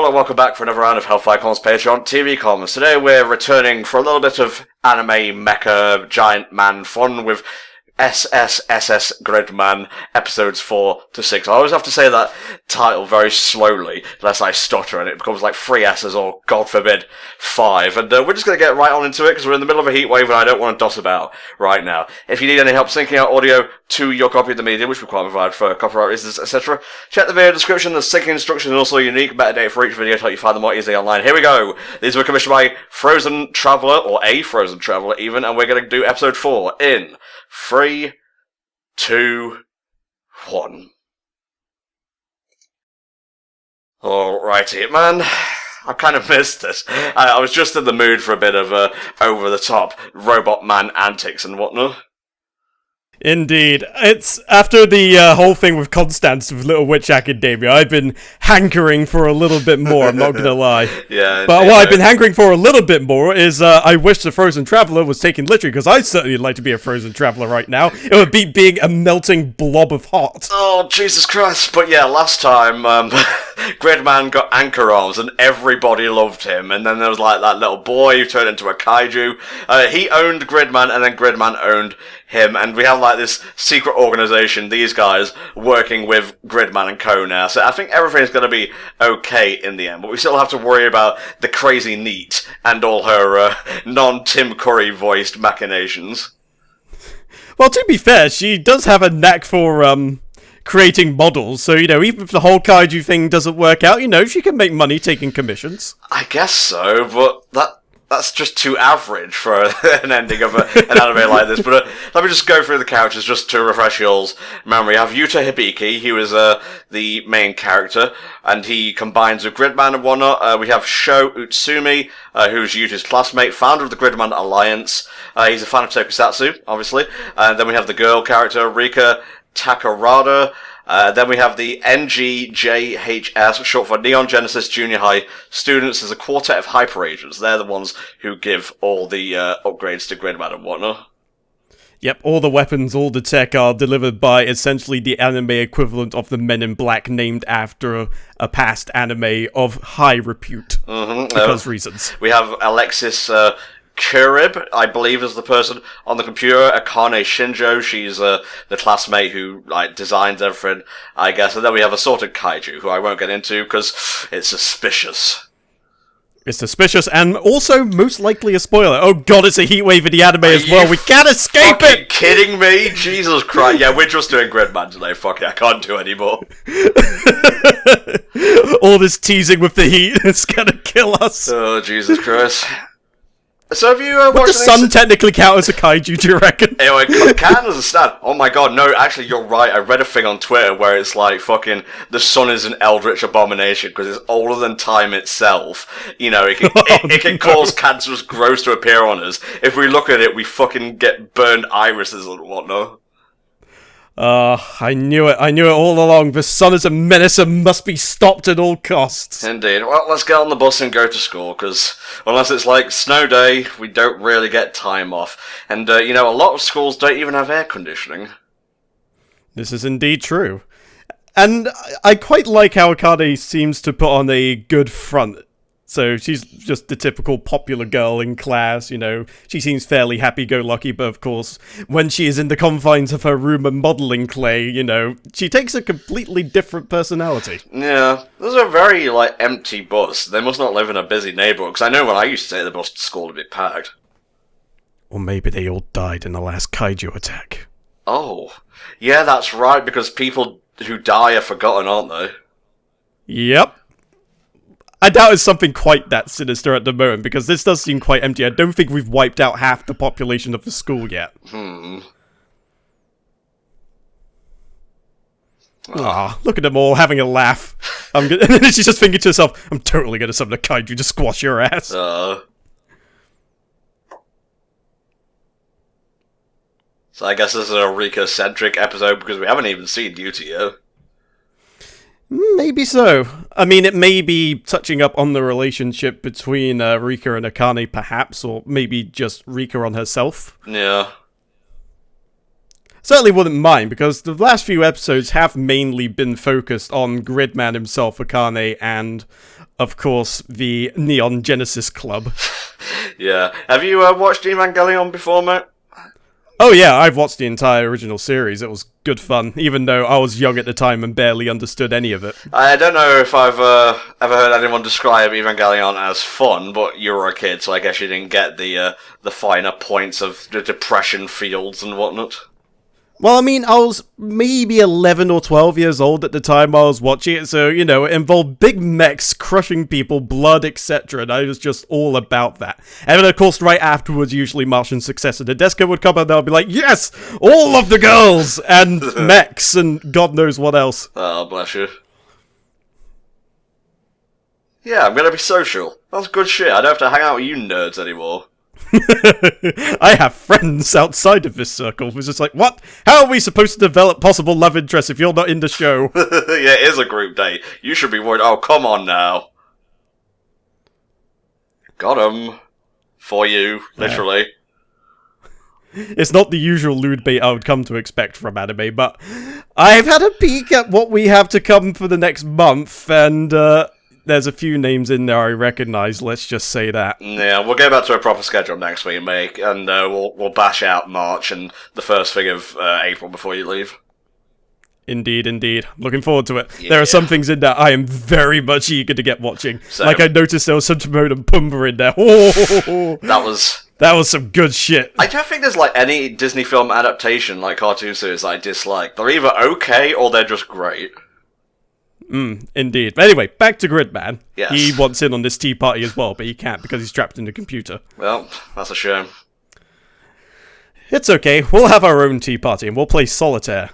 and welcome back for another round of HellfireComms Patreon TV Comms. Today we're returning for a little bit of anime mecha giant man fun with SSSS.Gridman episodes 4 to 6. I always have to say that title very slowly, unless I stutter and it becomes like 3 S's or, God forbid, 5. And we're just going to get right on into it because we're in the middle of a heat wave and I don't want to doss about right now. If you need any help syncing out audio to your copy of the media, which we can't provide for copyright reasons, etc., check the video description. The syncing instructions and also a unique metadata for each video to help you find them more easily online. Here we go. These were commissioned by Frozen Traveler, or a Frozen Traveler even, and we're going to do episode 4 in 3, 2, 1. Alrighty, man. I kind of missed this. I was just in the mood for a bit of over-the-top robot man antics and whatnot. Indeed. It's after the whole thing with Constance with Little Witch Academia, I've been hankering for a little bit more, I'm not gonna lie. Yeah. But what I've been hankering for a little bit more is I wish the Frozen Traveler was taken literally, because I'd certainly like to be a Frozen Traveler right now. It would be being a melting blob of hot. Oh, Jesus Christ. But yeah, last time, Gridman got anchor arms and everybody loved him. And then there was like that little boy who turned into a kaiju. He owned Gridman and then Gridman owned him, and we have like this secret organization, these guys working with Gridman and co now, so I think everything's going to be okay in the end, but we still have to worry about the crazy Neat and all her non-Tim Curry voiced machinations. Well, to be fair, she does have a knack for creating models, so, you know, even if the whole kaiju thing doesn't work out, you know, she can make money taking commissions. I guess so, but that's just too average for an ending of an anime like this. But let me just go through the characters just to refresh y'all's memory. I have Yuta Hibiki, he was the main character, and he combines with Gridman and whatnot. We have Sho Utsumi, who's Yuta's classmate, founder of the Gridman Alliance. He's a fan of Tokusatsu, obviously. And then we have the girl character, Rika Takarada. Then we have the NGJHS, short for Neon Genesis Junior High students. There's a quartet of hyper agents. They're the ones who give all the upgrades to Gridman and whatnot. Yep, all the weapons, all the tech are delivered by essentially the anime equivalent of the Men in Black, named after a past anime of high repute. Because reasons. We have Alexis Kurib, I believe, is the person on the computer. Akane Shinjo, she's the classmate who like designs everything, I guess. And then we have Assorted Kaiju, who I won't get into because it's suspicious. It's suspicious, and also most likely a spoiler. Oh god, it's a heatwave in the anime as well. We can't escape it! Are you kidding me? Jesus Christ. Yeah, we're just doing Gridman today. Fuck it, I can't do anymore. All this teasing with the heat is gonna kill us. Oh, Jesus Christ. So have you Would the sun technically count as a kaiju, do you reckon? Anyway, can as a stat. Oh my god, no, actually you're right. I read a thing on Twitter where it's like fucking the sun is an eldritch abomination because it's older than time itself. You know, it can cause cancerous growths to appear on us. If we look at it, we fucking get burned irises and whatnot. I knew it all along. The sun is a menace and must be stopped at all costs. Indeed. Well, let's get on the bus and go to school, because unless it's like snow day, we don't really get time off. And, you know, a lot of schools don't even have air conditioning. This is indeed true. And I quite like how Akane seems to put on a good front. So she's just the typical popular girl in class, you know. She seems fairly happy-go-lucky, but of course, when she is in the confines of her room and modelling clay, you know, she takes a completely different personality. Yeah, this is a very, like, empty bus. They must not live in a busy neighbourhood, because I know when I used to take the bus to school, it'd be packed. Or maybe they all died in the last kaiju attack. Oh, yeah, that's right, because people who die are forgotten, aren't they? Yep. I doubt it's something quite that sinister at the moment, because this does seem quite empty. I don't think we've wiped out half the population of the school yet. Look at them all having a laugh. And then she's just thinking to herself, I'm totally gonna summon a kaiju to squash your ass. So I guess this is a Rika-centric episode, because we haven't even seen Yuta yet. Maybe so. I mean, it may be touching up on the relationship between Rika and Akane, perhaps, or maybe just Rika on herself. Yeah. certainly wouldn't mind, because the last few episodes have mainly been focused on Gridman himself, Akane, and, of course, the Neon Genesis Club. Yeah. Have you watched Evangelion before, mate? Oh yeah, I've watched the entire original series. It was good fun, even though I was young at the time and barely understood any of it. I don't know if I've ever heard anyone describe Evangelion as fun, but you were a kid, so I guess you didn't get the finer points of the depression fields and whatnot. Well, I mean, I was maybe 11 or 12 years old at the time I was watching it, so, you know, it involved big mechs, crushing people, blood, etc., and I was just all about that. And then, of course, right afterwards, usually Martian successor Tedesco would come and they'll be like, yes, all of the girls, and mechs, and God knows what else. Oh, bless you. Yeah, I'm gonna be social. That's good shit. I don't have to hang out with you nerds anymore. I have friends outside of this circle who's just like, what? How are we supposed to develop possible love interest if you're not in the show? Yeah, it is a group date. You should be worried. Oh, come on now. Got 'em. For you, literally. It's not the usual lewd bait I would come to expect from anime, but I've had a peek at what we have to come for the next month, and there's a few names in there I recognise, let's just say that. Yeah, we'll go back to a proper schedule next week, mate, and we'll bash out March and the first thing of April before you leave. Indeed, indeed. Looking forward to it. Yeah. There are some things in there I am very much eager to get watching. Same. Like I noticed there was some Timon and Pumbaa in there. Oh, that was some good shit. I don't think there's like any Disney film adaptation, like cartoon series, I dislike. They're either okay or they're just great. Indeed. But anyway, back to Gridman. Yes. He wants in on this tea party as well, but he can't because he's trapped in the computer. Well, that's a shame. It's okay. We'll have our own tea party and we'll play solitaire.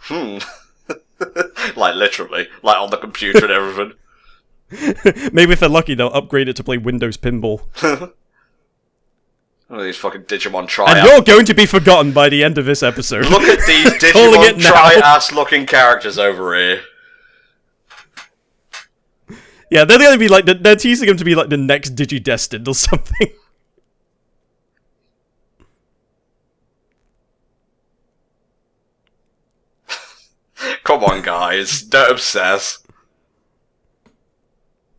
Like, literally. Like, on the computer and everything. Maybe if they're lucky, they'll upgrade it to play Windows Pinball. One of these fucking Digimon And try-ass. you're going to be forgotten by the end of this episode. Look at these Calling Digimon it now. try-ass looking characters over here. Yeah, they're going to be like, they're teasing him to be like the next Digidestined or something. Come on, guys. Don't obsess.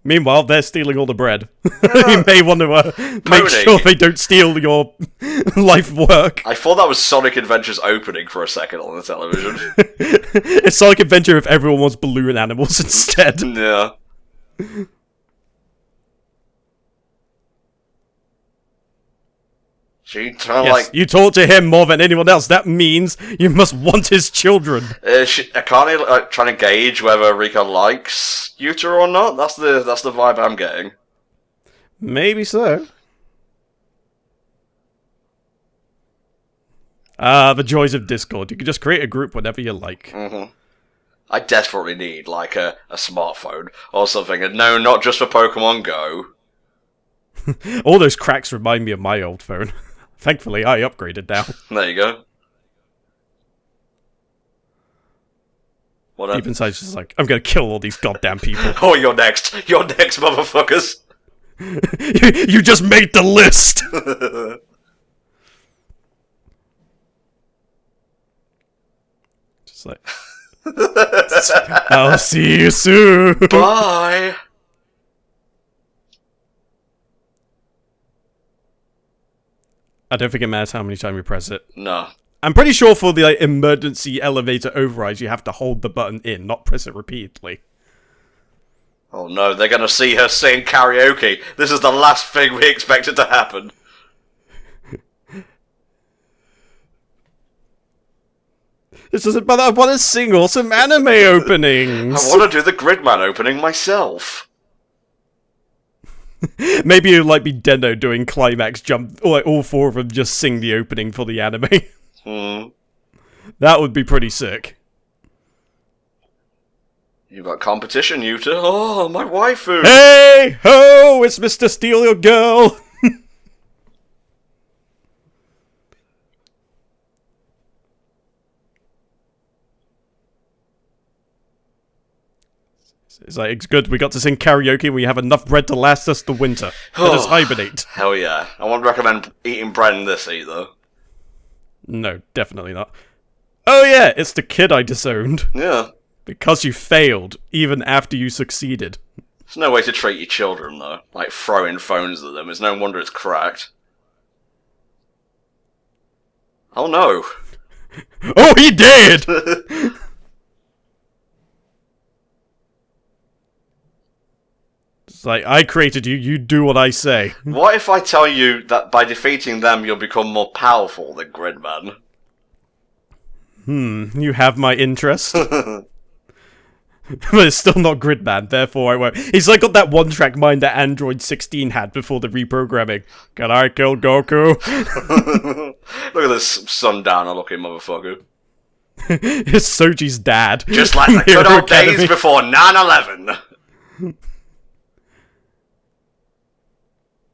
Meanwhile, they're stealing all the bread. You may want to make Pony. sure they don't steal your life work. I thought that was Sonic Adventure's opening for a second on the television. It's Sonic Adventure if everyone was balloon animals instead. Yeah. She kind of Yes, you talk to him more than anyone else. That means you must want his children. Akane trying to gauge whether Rika likes Yuta or not. That's the vibe I'm getting. Maybe so. The joys of Discord. You can just create a group whenever you like. Mm-hmm. I desperately need like a smartphone or something, and no, not just for Pokemon Go. All those cracks remind me of my old phone. Thankfully, I upgraded now. There you go. What Deep inside, it's just like, I'm gonna kill all these goddamn people. Oh, you're next, motherfuckers. You just made the list! Just like... I'll see you soon! Bye. I don't think it matters how many times you press it. No. I'm pretty sure for the emergency elevator overrides, you have to hold the button in, not press it repeatedly. Oh no, they're gonna see her sing karaoke. This is the last thing we expected to happen. This isn't, but I want to sing awesome anime openings! I want to do the Gridman opening myself. Maybe it'll like be Deno doing climax jump, or like all four of them just sing the opening for the anime. That would be pretty sick. You got competition, Yuta. Oh, my waifu. Hey ho! It's Mr. Steal Your Girl. It's like, it's good, we got to sing karaoke, we have enough bread to last us the winter. Let us hibernate. Hell yeah. I wouldn't recommend eating bread in this either. No, definitely not. Oh yeah, it's the kid I disowned. Yeah. Because you failed, even after you succeeded. There's no way to treat your children, though. Like, throwing phones at them. It's no wonder it's cracked. Oh no. Oh, he did! It's like, I created you, you do what I say. What if I tell you that by defeating them you'll become more powerful than Gridman? You have my interest. But it's still not Gridman, therefore I won't. He's like got that one-track mind that Android 16 had before the reprogramming. Can I kill Goku? Look at this sundowner-looking motherfucker. It's Soji's dad. Just like the good old days before 9/11.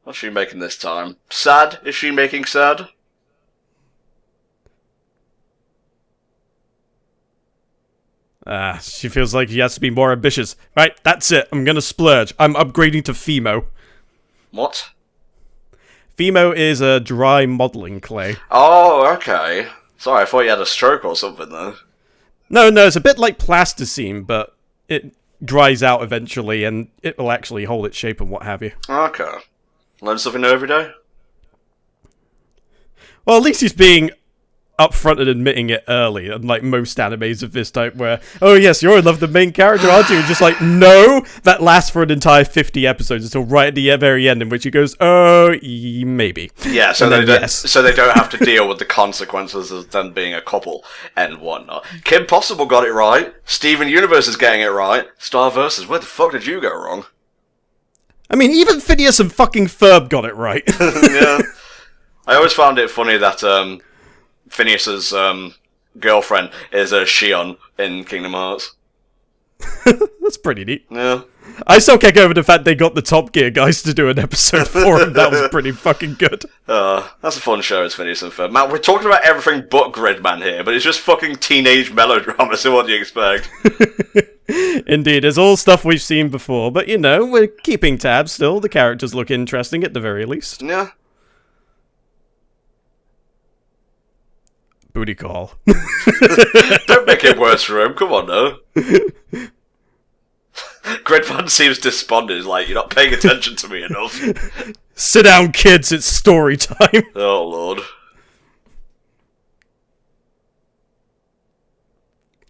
What's she making this time? Sad? Is she making sad? She feels like she has to be more ambitious. Right, that's it. I'm gonna splurge. I'm upgrading to Fimo. What? Fimo is a dry modeling clay. Oh, okay. Sorry, I thought you had a stroke or something, though. No, it's a bit like plasticine, but it dries out eventually, and it will actually hold its shape and what have you. Okay. Learn something new every day? Well, at least he's being upfront and admitting it early, unlike most animes of this type where, oh yes, you're in love with the main character, aren't you? And just like, no! That lasts for an entire 50 episodes until right at the very end in which he goes, oh, maybe. Yeah, so they don't have to deal with the consequences of them being a couple and whatnot. Kim Possible got it right. Steven Universe is getting it right. Star Versus, where the fuck did you go wrong? I mean, even Phineas and fucking Ferb got it right. Yeah. I always found it funny that, Phineas's girlfriend is a Shion in Kingdom Hearts. That's pretty neat. Yeah. I still can't get over the fact they got the Top Gear guys to do an episode for him. That was pretty fucking good. That's a fun show, it's Phineas and Ferb. Man, we're talking about everything but Gridman here, but it's just fucking teenage melodrama, so what do you expect? Indeed, it's all stuff we've seen before, but you know, we're keeping tabs still. The characters look interesting at the very least. Yeah. Booty call. Don't make it worse for him, come on now. Gridman seems despondent, he's like, you're not paying attention to me enough. Sit down, kids, it's story time. Oh, Lord.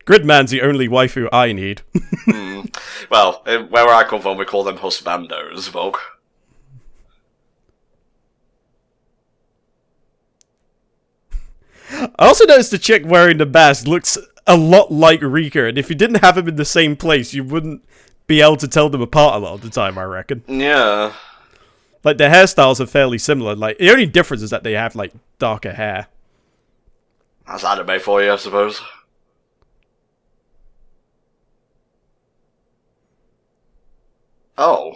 Gridman's the only waifu I need. Well, where I come from, we call them husbandos, Vogue. I also noticed the chick wearing the mask looks a lot like Rika, and if you didn't have them in the same place, you wouldn't be able to tell them apart a lot of the time, I reckon. Yeah. Like, their hairstyles are fairly similar. Like, the only difference is that they have, like, darker hair. That's anime for you, I suppose. Oh.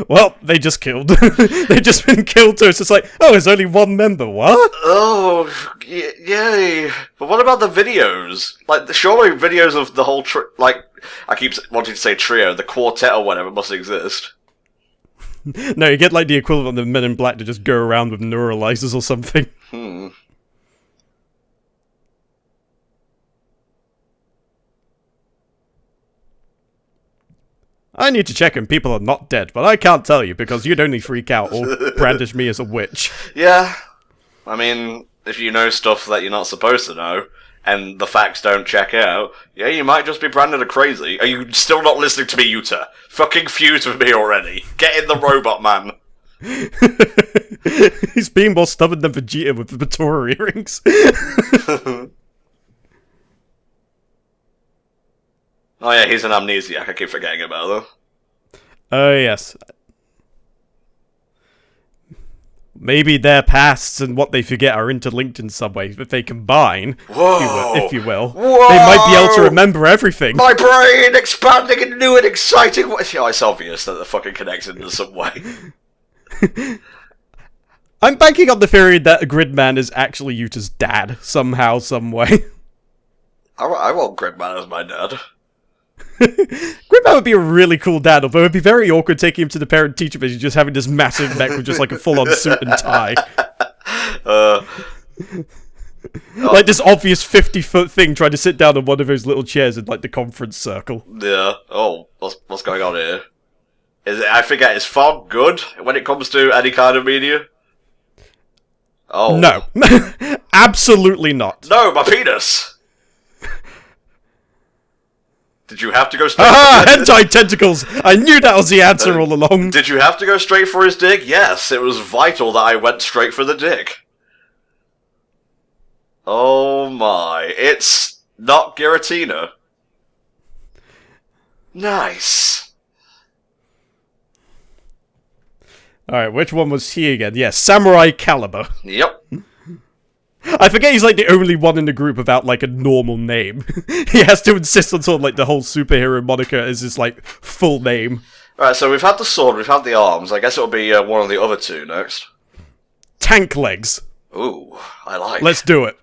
Well, they just killed. They've just been killed too. It's just like, oh, there's only one member. What? Oh, yay. But what about the videos? Like, surely videos of the whole like, I keep wanting to say trio, the quartet or whatever must exist. No, you get like the equivalent of the Men in Black to just go around with neuralizers or something. I need to check and people are not dead, but I can't tell you because you'd only freak out or brandish me as a witch. Yeah. I mean, if you know stuff that you're not supposed to know, and the facts don't check out, yeah, you might just be branded a crazy. Are you still not listening to me, Yuta? Fucking fuse with me already. Get in the robot, man. He's being more stubborn than Vegeta with the Batora earrings. Oh yeah, he's an amnesiac, I keep forgetting about though. Oh yes. Maybe their pasts and what they forget are interlinked in some way. If they combine, if you will, Whoa! They might be able to remember everything. My brain expanding in new and exciting ways. Yeah, it's obvious that they're fucking connected in some way. I'm banking on the theory that Gridman is actually Yuta's dad, somehow, some way. I want Gridman as my dad. Gridman would be a really cool dad, although it'd be very awkward taking him to the parent-teacher meeting just having this massive neck with just like a full-on suit and tie. Like this obvious 50-foot thing trying to sit down on one of those little chairs in like the conference circle. Yeah. Oh, what's going on here? I forget, is fog good when it comes to any kind of media? Oh. No. Absolutely not. No, my penis! Did you have to go straight hentai tentacles! I knew that was the answer all along. Did you have to go straight for his dick? Yes, it was vital that I went straight for the dick. Oh my, it's not Giratina. Nice. Alright, which one was he again? Yes, Samurai Caliber. Yep. I forget he's like the only one in the group without like a normal name. He has to insist on sort of like the whole superhero moniker as his like full name. Alright, so we've had the sword, we've had the arms. I guess it'll be one of the other two next. Tank legs. Ooh, I like. Let's do it.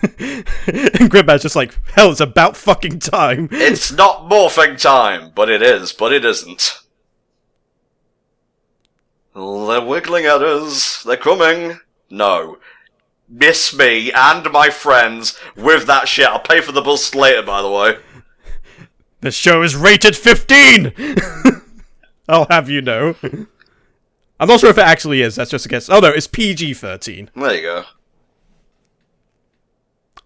And Gridman's just like, hell, it's about fucking time. It's not morphing time, but it is, but it isn't. They're wiggling at us. They're coming. No. Miss me and my friends with that shit. I'll pay for the bus later, by the way. The show is rated 15! I'll have you know. I'm not sure if it actually is, that's just a guess. Oh no, it's PG-13. There you go.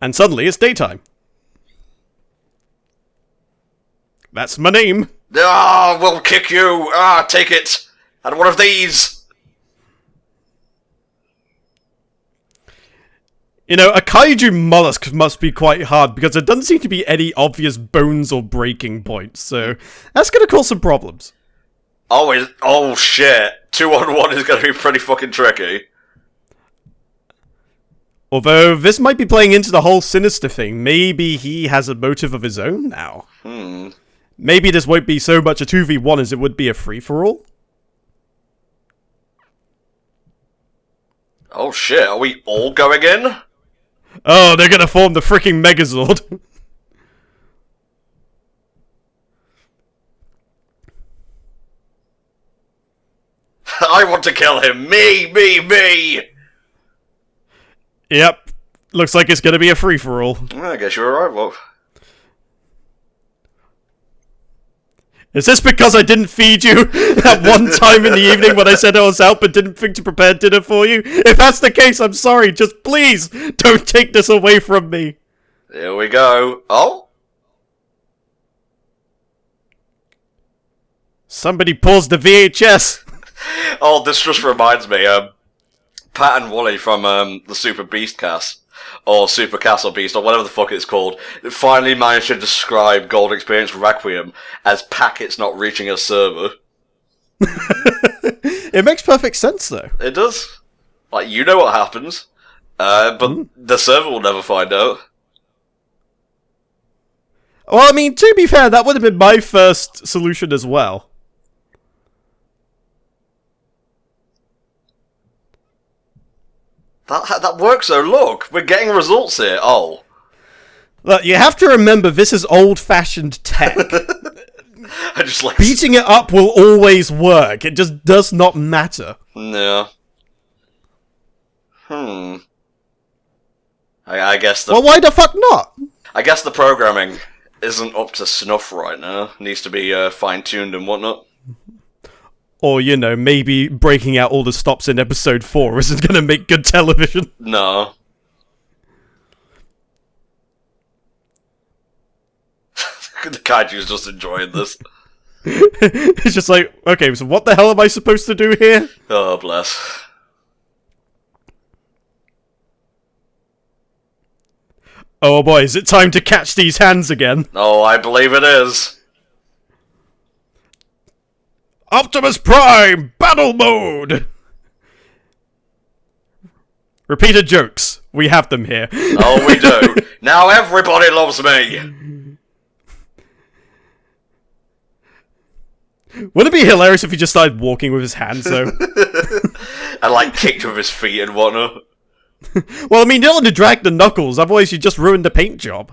And suddenly it's daytime. That's my name. Ah, we'll kick you. Ah, take it. And one of these. You know, a kaiju mollusk must be quite hard because there doesn't seem to be any obvious bones or breaking points, so that's gonna cause some problems. Oh shit. 2-on-1 is gonna be pretty fucking tricky. Although, this might be playing into the whole sinister thing. Maybe he has a motive of his own now. Maybe this won't be so much a 2v1 as it would be a free-for-all. Oh shit, are we all going in? Oh, they're gonna form the freaking Megazord. I want to kill him. Me! Yep. Looks like it's gonna be a free-for-all. I guess you're right, well. Is this because I didn't feed you that one time in the evening when I said I was out but didn't think to prepare dinner for you? If that's the case, I'm sorry. Just please, don't take this away from me. Here we go. Oh? Somebody pause the VHS. Oh, this just reminds me, Pat and Wally from the Super Beast cast, or Super Castle Beast, or whatever the fuck it's called, finally managed to describe Gold Experience Requiem as packets not reaching a server. It makes perfect sense, though. It does. Like, you know what happens, but the server will never find out. Well, I mean, to be fair, that would have been my first solution as well. That works though, look! We're getting results here, oh. Look, you have to remember, this is old-fashioned tech. I just like... Beating it up will always work, it just does not matter. Yeah. I guess the... Well, why the fuck not? I guess the programming isn't up to snuff right now. Needs to be fine-tuned and whatnot. Or, you know, maybe breaking out all the stops in episode 4 isn't going to make good television. No. The kaiju's just enjoying this. It's just like, okay, so what the hell am I supposed to do here? Oh, bless. Oh boy, is it time to catch these hands again? Oh, I believe it is. Optimus Prime! Battle mode! Repeated jokes. We have them here. Oh, we do. Now everybody loves me! Wouldn't it be hilarious if he just started walking with his hands, though? And, like, kicked with his feet and whatnot. Well, I mean, you don't want to drag the knuckles, otherwise you just ruin the paint job.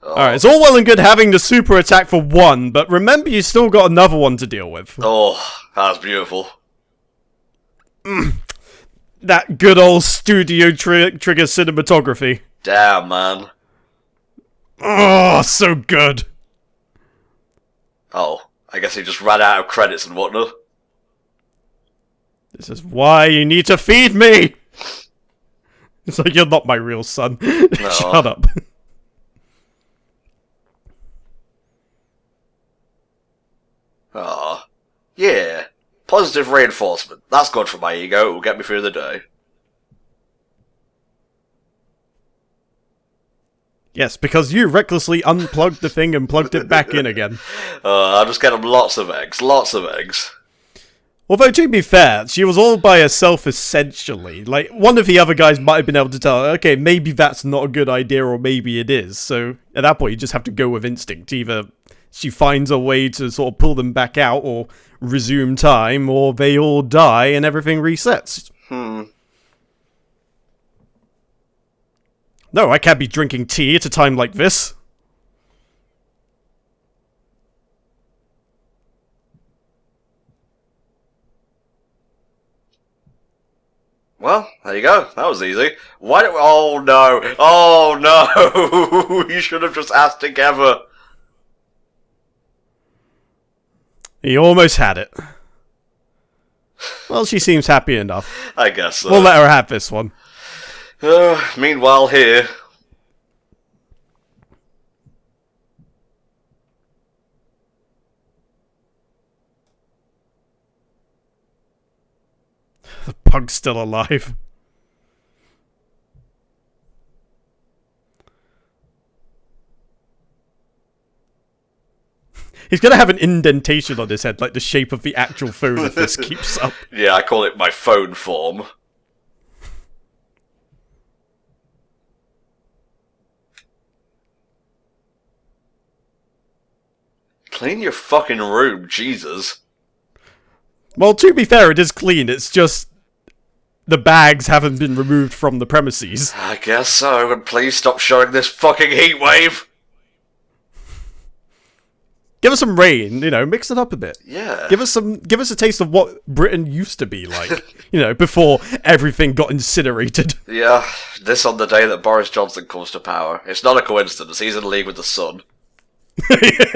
Alright, it's all well and good having the super attack for one, but remember you still got another one to deal with. Oh, that's beautiful. That good old studio trigger cinematography. Damn, man. Oh, so good. Oh, I guess he just ran out of credits and whatnot. This is why you need to feed me! It's like, you're not my real son. No. Shut up. Ah, yeah. Positive reinforcement. That's good for my ego. It will get me through the day. Yes, because you recklessly unplugged the thing and plugged it back in again. I'll just get him lots of eggs. Lots of eggs. Although, to be fair, she was all by herself essentially. Like, one of the other guys might have been able to tell her, okay, maybe that's not a good idea or maybe it is. So, at that point, you just have to go with instinct. Either she finds a way to sort of pull them back out or resume time, or they all die and everything resets. No, I can't be drinking tea at a time like this. Well, there you go. That was easy. Why don't we... Oh, no. Oh, no. You should have just asked together. He almost had it. Well, she seems happy enough. I guess so. We'll let her have this one. Meanwhile, here... The pug's still alive. He's gonna have an indentation on his head, like the shape of the actual phone if this keeps up. Yeah, I call it my phone form. Clean your fucking room, Jesus. Well, to be fair, it is clean, it's just... the bags haven't been removed from the premises. I guess so, and please stop showing this fucking heat wave. Give us some rain, you know, mix it up a bit. Yeah. Give us a taste of what Britain used to be like, you know, before everything got incinerated. Yeah, this on the day that Boris Johnson comes to power. It's not a coincidence, he's in league with the sun.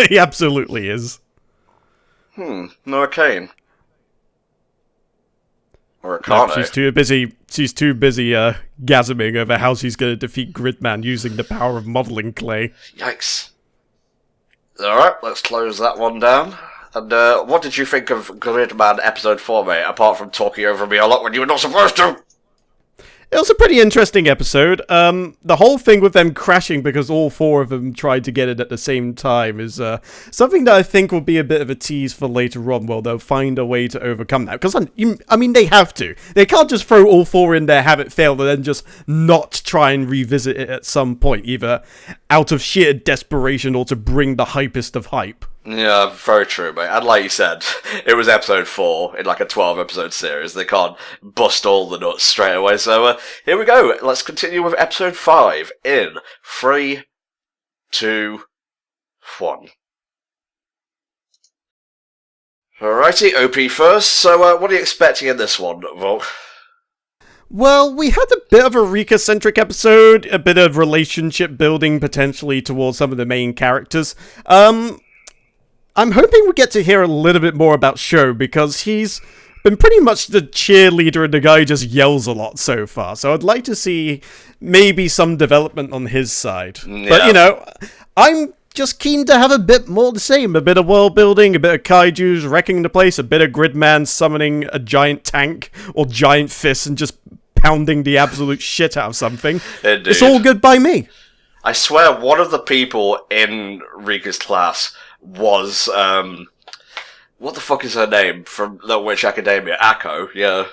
He absolutely is. No Arcane. Or No, Arcane. she's too busy gasming over how she's going to defeat Gridman using the power of modeling clay. Yikes. Alright, let's close that one down. And, what did you think of Gridman Episode 4, mate, apart from talking over me a lot when you were not supposed to? It was a pretty interesting episode. The whole thing with them crashing because all four of them tried to get it at the same time is something that I think will be a bit of a tease for later on. Well, they'll find a way to overcome that. Because, I mean, they have to. They can't just throw all four in there, have it fail, and then just not try and revisit it at some point, either out of sheer desperation or to bring the hypest of hype. Yeah, very true, mate. And like you said, it was episode 4 in like a 12-episode series. They can't bust all the nuts straight away. So here we go. Let's continue with episode 5 in 3, 2, 1. Alrighty, OP first. So what are you expecting in this one, Volk? Well, we had a bit of a Rika-centric episode, a bit of relationship building potentially towards some of the main characters. I'm hoping we get to hear a little bit more about Sho, because he's been pretty much the cheerleader and the guy who just yells a lot so far. So I'd like to see maybe some development on his side. Yeah. But, you know, I'm just keen to have a bit more the same. A bit of world building, a bit of kaijus wrecking the place, a bit of Gridman summoning a giant tank or giant fist and just pounding the absolute shit out of something. Indeed. It's all good by me. I swear, one of the people in Rika's class was, what the fuck is her name from Little Witch Academia? Akko, yeah.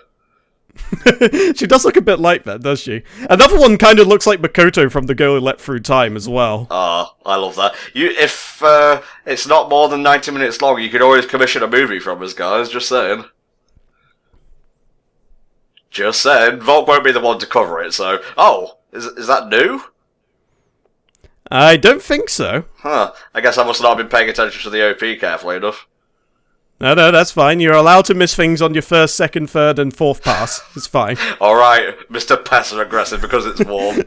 She does look a bit like that, does she? Another one kind of looks like Makoto from The Girl Who Leapt Through Time as well. Ah, I love that. If it's not more than 90 minutes long, you could always commission a movie from us, guys, just saying. Just saying. Volk won't be the one to cover it, so... Oh, is that new? I don't think so. Huh. I guess I must not have been paying attention to the OP carefully enough. No, that's fine. You're allowed to miss things on your first, second, third, and fourth pass. It's fine. Alright, Mr. Passive Aggressive because it's warm.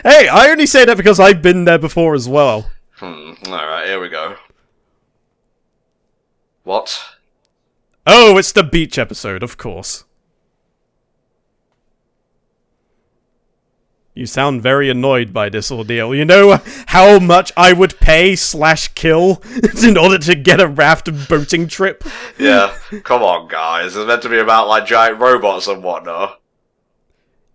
Hey, I only say that because I've been there before as well. Alright, here we go. What? Oh, it's the beach episode, of course. You sound very annoyed by this ordeal. You know how much I would pay / kill in order to get a raft boating trip? Yeah, come on guys, it's meant to be about like giant robots and whatnot.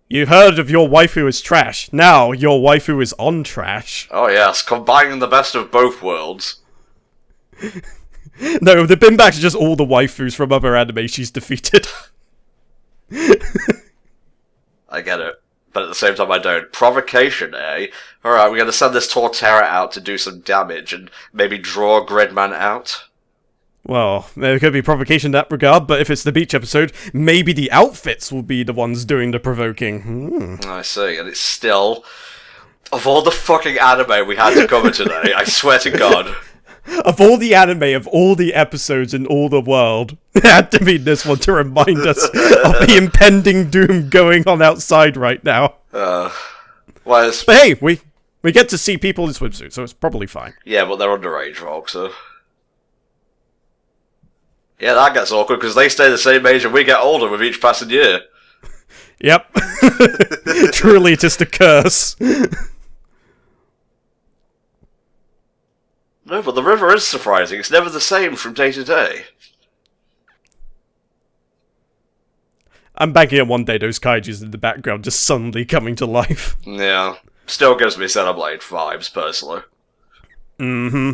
You heard of your waifu is trash. Now, your waifu is on trash. Oh yes, combining the best of both worlds. No, the bin bags are just all the waifus from other anime she's defeated. I get it. But at the same time I don't. Provocation, eh? Alright, we're gonna send this Torterra out to do some damage and maybe draw Gridman out. Well, there could be provocation in that regard, but if it's the beach episode, maybe the outfits will be the ones doing the provoking. I see, and it's still... Of all the fucking anime we had to cover today, I swear to God... Of all the anime, of all the episodes in all the world, it had to be this one to remind us of the impending doom going on outside right now. Well, But hey, we get to see people in swimsuits, so it's probably fine. yeah, but they're underage, Rock, so... Yeah, that gets awkward, because they stay the same age and we get older with each passing year. Yep. Truly, it is the curse. No, but the river is surprising. It's never the same from day to day. I'm banking on one day those kaijus in the background just suddenly coming to life. Yeah. Still gives me Xenoblade vibes, personally. Mm-hmm.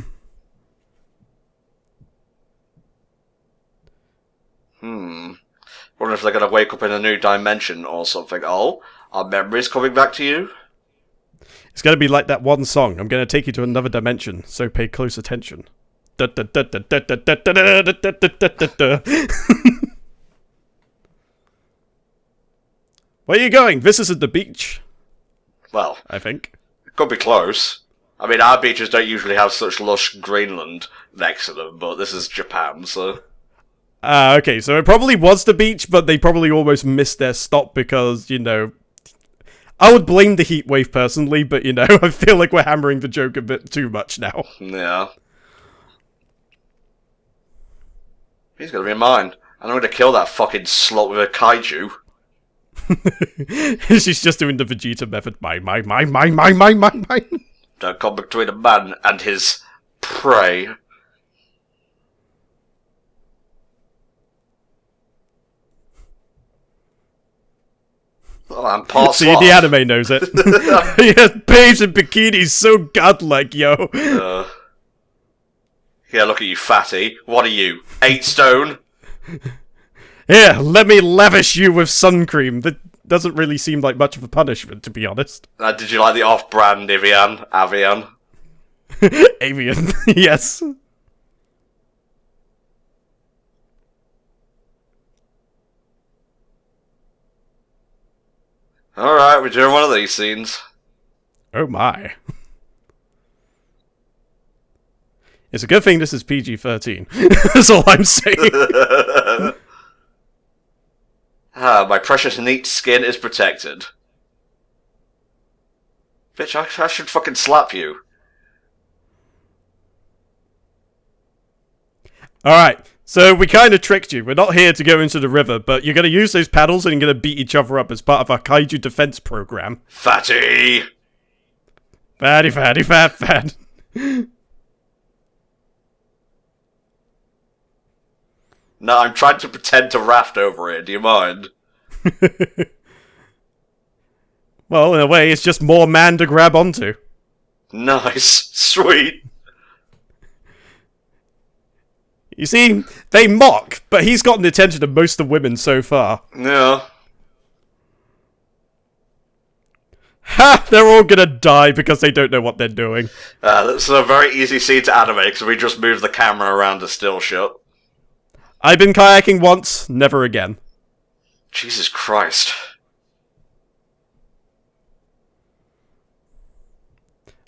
Wonder if they're gonna wake up in a new dimension or something. Oh, are memories coming back to you? It's gonna be like that one song. I'm gonna take you to another dimension, so pay close attention. Where are you going? This isn't the beach. Well, I think. it could be close. I mean, our beaches don't usually have such lush Greenland next to them, but this is Japan, so... Okay, so it probably was the beach, but they probably almost missed their stop because, you know... I would blame the heat wave personally, but, you know, I feel like we're hammering the joke a bit too much now. Yeah. He's gonna be mine. And I'm gonna kill that fucking slut with a kaiju. She's just doing the Vegeta method. Mine. Don't come between a man and his prey. Oh, I'm part See, the anime knows it. Yes, babes in bikinis, so godlike, yo. Yeah, look at you, fatty. What are you, 8 stone? Here, let me lavish you with sun cream. That doesn't really seem like much of a punishment, to be honest. Did you like the off-brand Avian? Avian, yes. Alright, we're doing one of these scenes. Oh my. It's a good thing this is PG-13. That's all I'm saying. My precious neat skin is protected. Bitch, I should fucking slap you. Alright, so we kind of tricked you. We're not here to go into the river, but you're going to use those paddles and you're going to beat each other up as part of our kaiju defense program. Fatty! Fatty, fatty, fat. No, I'm trying to pretend to raft over it, do you mind? Well, in a way, it's just more man to grab onto. Nice. Sweet. You see, they mock, but he's gotten the attention of most of the women so far. Yeah. Ha! They're all gonna die because they don't know what they're doing. That's a very easy scene to animate, because we just move the camera around a still shot. I've been kayaking once, never again. Jesus Christ.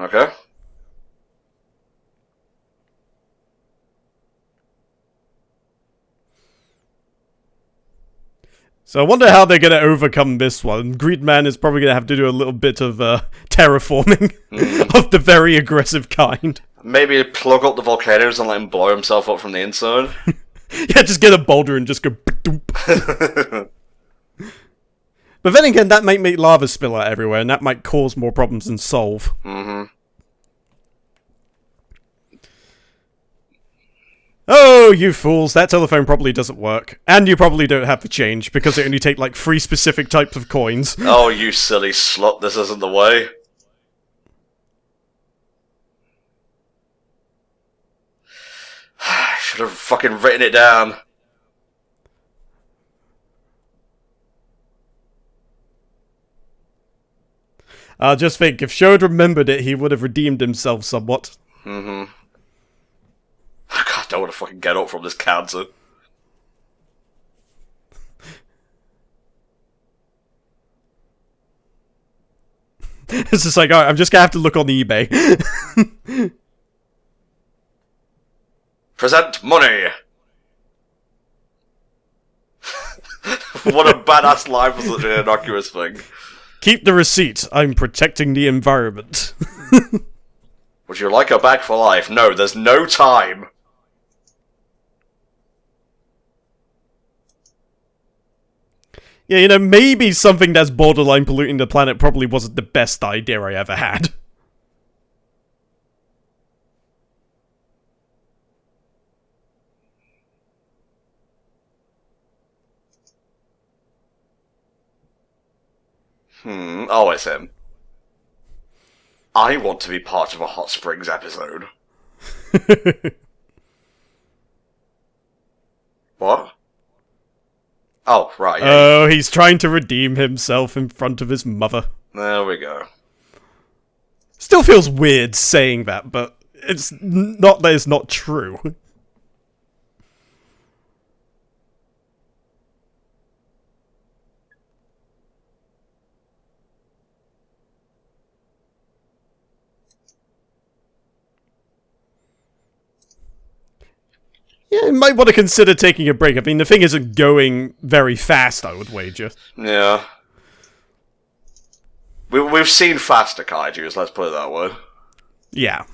Okay. So I wonder how they're going to overcome this one. Gridman is probably going to have to do a little bit of terraforming of the very aggressive kind. Maybe plug up the volcanoes and let him blow himself up from the inside. Yeah, just get a boulder and just go doop. But then again, that might make lava spill out everywhere, and that might cause more problems than solve. Mm-hmm. Oh, you fools, that telephone probably doesn't work. And you probably don't have the change, because they only take like 3 specific types of coins. Oh, you silly slut, this isn't the way. I should have fucking written it down. Just think, if Sho had remembered it, he would have redeemed himself somewhat. Mm-hmm. God, I don't want to fucking get up from this cancer. It's just like, alright, I'm just gonna have to look on eBay. Present money! What a badass line for such an innocuous thing. Keep the receipt. I'm protecting the environment. Would you like a bag for life? No, there's no time. Yeah, you know, maybe something that's borderline polluting the planet probably wasn't the best idea I ever had. Oh, it's him. I want to be part of a Hot Springs episode. What? Oh, right, yeah. Oh, he's trying to redeem himself in front of his mother. There we go. Still feels weird saying that, but it's not that it's not true. Yeah, you might want to consider taking a break. I mean, the thing isn't going very fast, I would wager. Yeah. We've seen faster kaijus, let's put it that way. Yeah.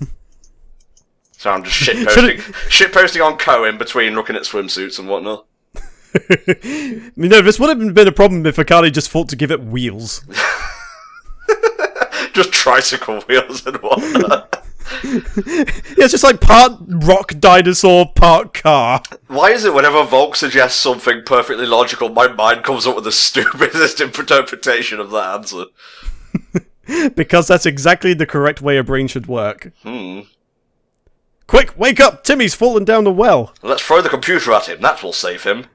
So I'm just shitposting on Ko in between looking at swimsuits and whatnot. You know, this would have been a problem if Akali just thought to give it wheels. Just tricycle wheels and whatnot. Yeah, it's just like part rock dinosaur, part car. Why is it whenever Volk suggests something perfectly logical, my mind comes up with the stupidest interpretation of that answer? Because that's exactly the correct way a brain should work. Quick, wake up! Timmy's fallen down the well. Let's throw the computer at him, that will save him.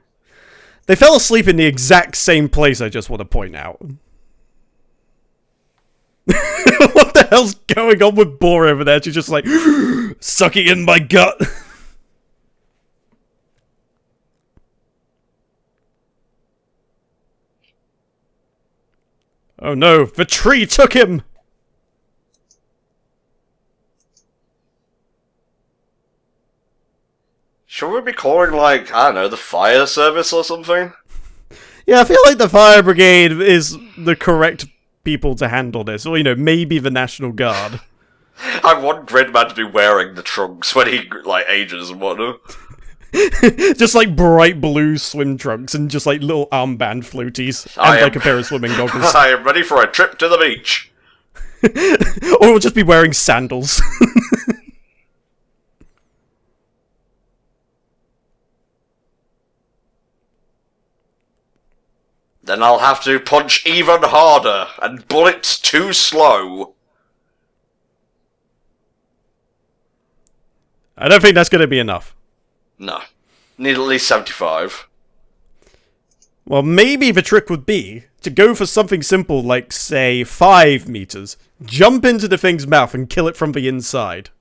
They fell asleep in the exact same place, I just want to point out. What the hell's going on with Boar over there? She's just like, sucking in my gut. Oh no, the tree took him! Should we be calling, like, I don't know, the fire service or something? Yeah, I feel like the fire brigade is the correct people to handle this. Or, you know, maybe the National Guard. I want Gridman to be wearing the trunks when he, like, ages and whatnot. Just like bright blue swim trunks and just like little armband floaties. And like a pair of swimming goggles. I am ready for a trip to the beach. Or we'll just be wearing sandals. Then I'll have to punch even harder and bullets too slow. I don't think that's going to be enough. No. Need at least 75. Well, maybe the trick would be to go for something simple like, say, 5 meters. Jump into the thing's mouth and kill it from the inside.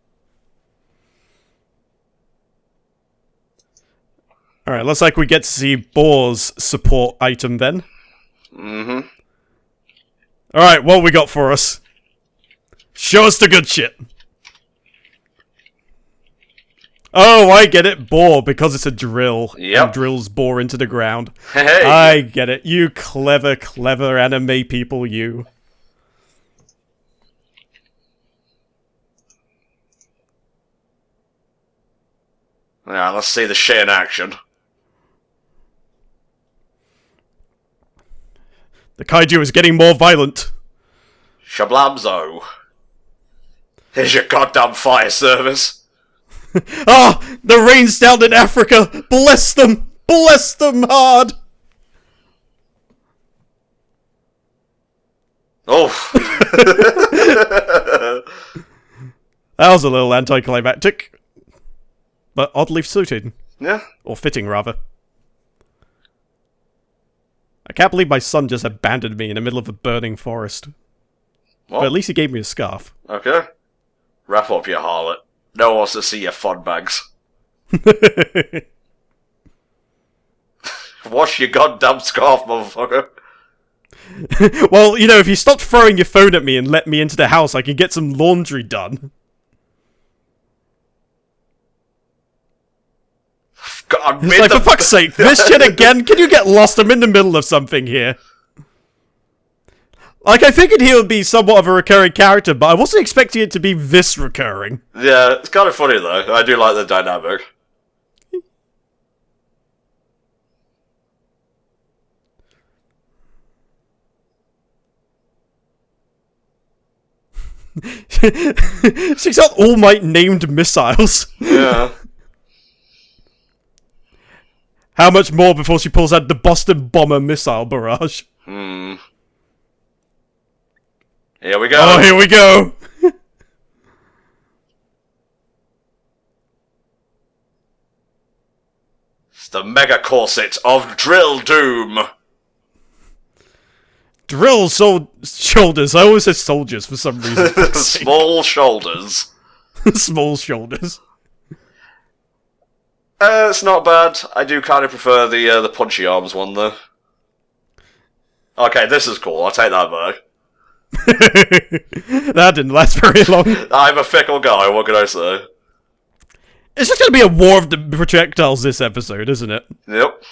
Alright, looks like we get to see Boar's support item then. Mm-hmm. Alright, what we got for us? Show us the good shit. Oh, I get it. Bore, because it's a drill. Yep. And drills bore into the ground. Hey! I get it. You clever, clever anime people, you. Yeah, let's see the shit in action. The kaiju is getting more violent. Shablabzo. Here's your goddamn fire service. Ah! The rain's down in Africa! Bless them! Bless them hard! Oh. That was a little anticlimactic. But oddly suited. Yeah. Or fitting, rather. I can't believe my son just abandoned me in the middle of a burning forest. What? But at least he gave me a scarf. Okay. Wrap up, you harlot. No one wants to see your fun bags. Wash your goddamn scarf, motherfucker. Well, you know, if you stopped throwing your phone at me and let me into the house, I could get some laundry done. God, It's like, for fuck's sake, this shit again? Can you get lost? I'm in the middle of something here. Like, I figured he would be somewhat of a recurring character, but I wasn't expecting it to be this recurring. Yeah, it's kind of funny though. I do like the dynamic. She's got All Might named missiles. Yeah. How much more before she pulls out the Boston Bomber missile barrage? Here we go. Oh, here we go! It's the mega corset of Drill Doom. Drill shoulders. I always said soldiers for some reason. Small shoulders. Small shoulders. It's not bad. I do kind of prefer the punchy arms one though. Okay, this is cool. I'll take that back. That didn't last very long. I'm a fickle guy. What can I say? It's just gonna be a war of the projectiles this episode, isn't it? Yep.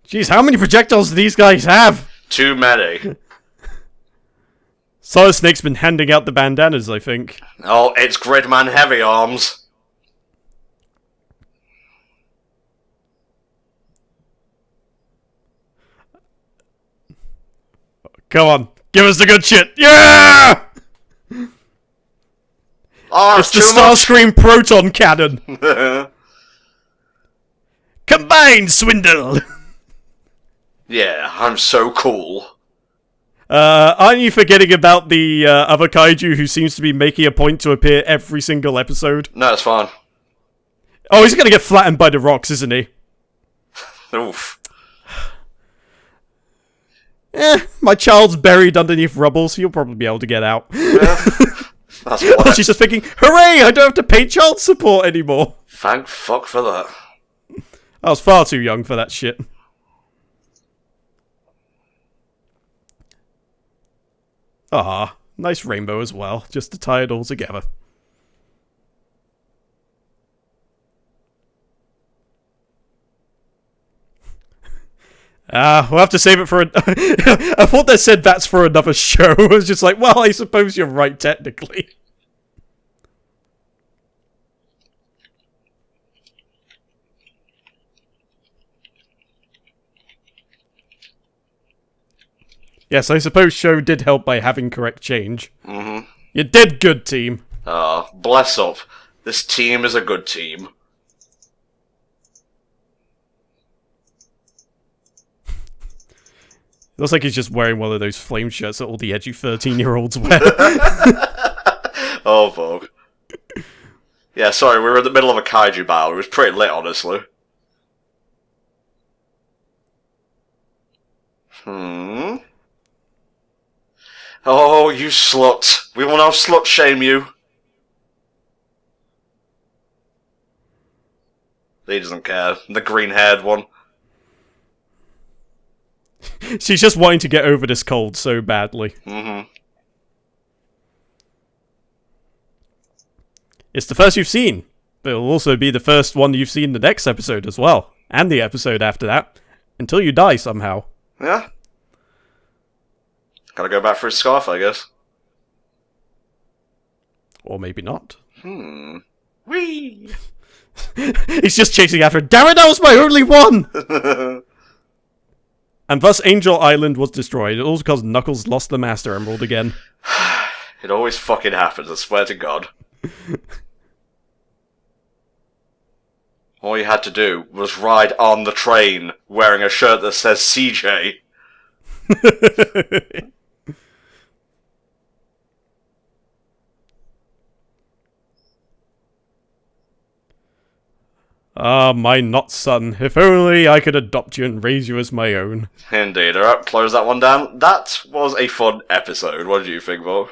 Jeez, how many projectiles do these guys have? Too many. Solid Snake's been handing out the bandanas, I think. Oh, it's Gridman heavy arms. Come on, give us the good shit. Yeah! Oh, It's the Starscream proton cannon. Combine, Swindle! Yeah, I'm so cool. Aren't you forgetting about the other kaiju who seems to be making a point to appear every single episode? No, it's fine. Oh, he's gonna get flattened by the rocks, isn't he? Oof. My child's buried underneath rubble, so you'll probably be able to get out. Yeah. That's what She's just thinking, hooray, I don't have to pay child support anymore. Thank fuck for that. I was far too young for that shit. Ah, nice rainbow as well, just to tie it all together. We'll have to save it for I thought they said that's for another show. I was just like, well, I suppose you're right, technically. Yes, I suppose show did help by having correct change. Mm-hmm. You did good, team. Bless up. This team is a good team. Looks like he's just wearing one of those flame shirts that all the edgy 13-year-olds wear. Oh, fuck. Yeah, sorry, we were in the middle of a kaiju battle. It was pretty lit, honestly. Oh, you slut. We will now slut shame you. He doesn't care. The green-haired one. She's just wanting to get over this cold so badly. Mm-hmm. It's the first you've seen, but it'll also be the first one you've seen the next episode as well, and the episode after that, until you die somehow. Yeah. Gotta go back for his scarf, I guess. Or maybe not. Whee! He's just chasing after her. Damn it, that was my only one! And thus Angel Island was destroyed, all because Knuckles lost the Master Emerald again. It always fucking happens, I swear to God. All you had to do was ride on the train wearing a shirt that says CJ. Ah, my not son. If only I could adopt you and raise you as my own. Indeed. Alright, close that one down. That was a fun episode. What did you think, Bob?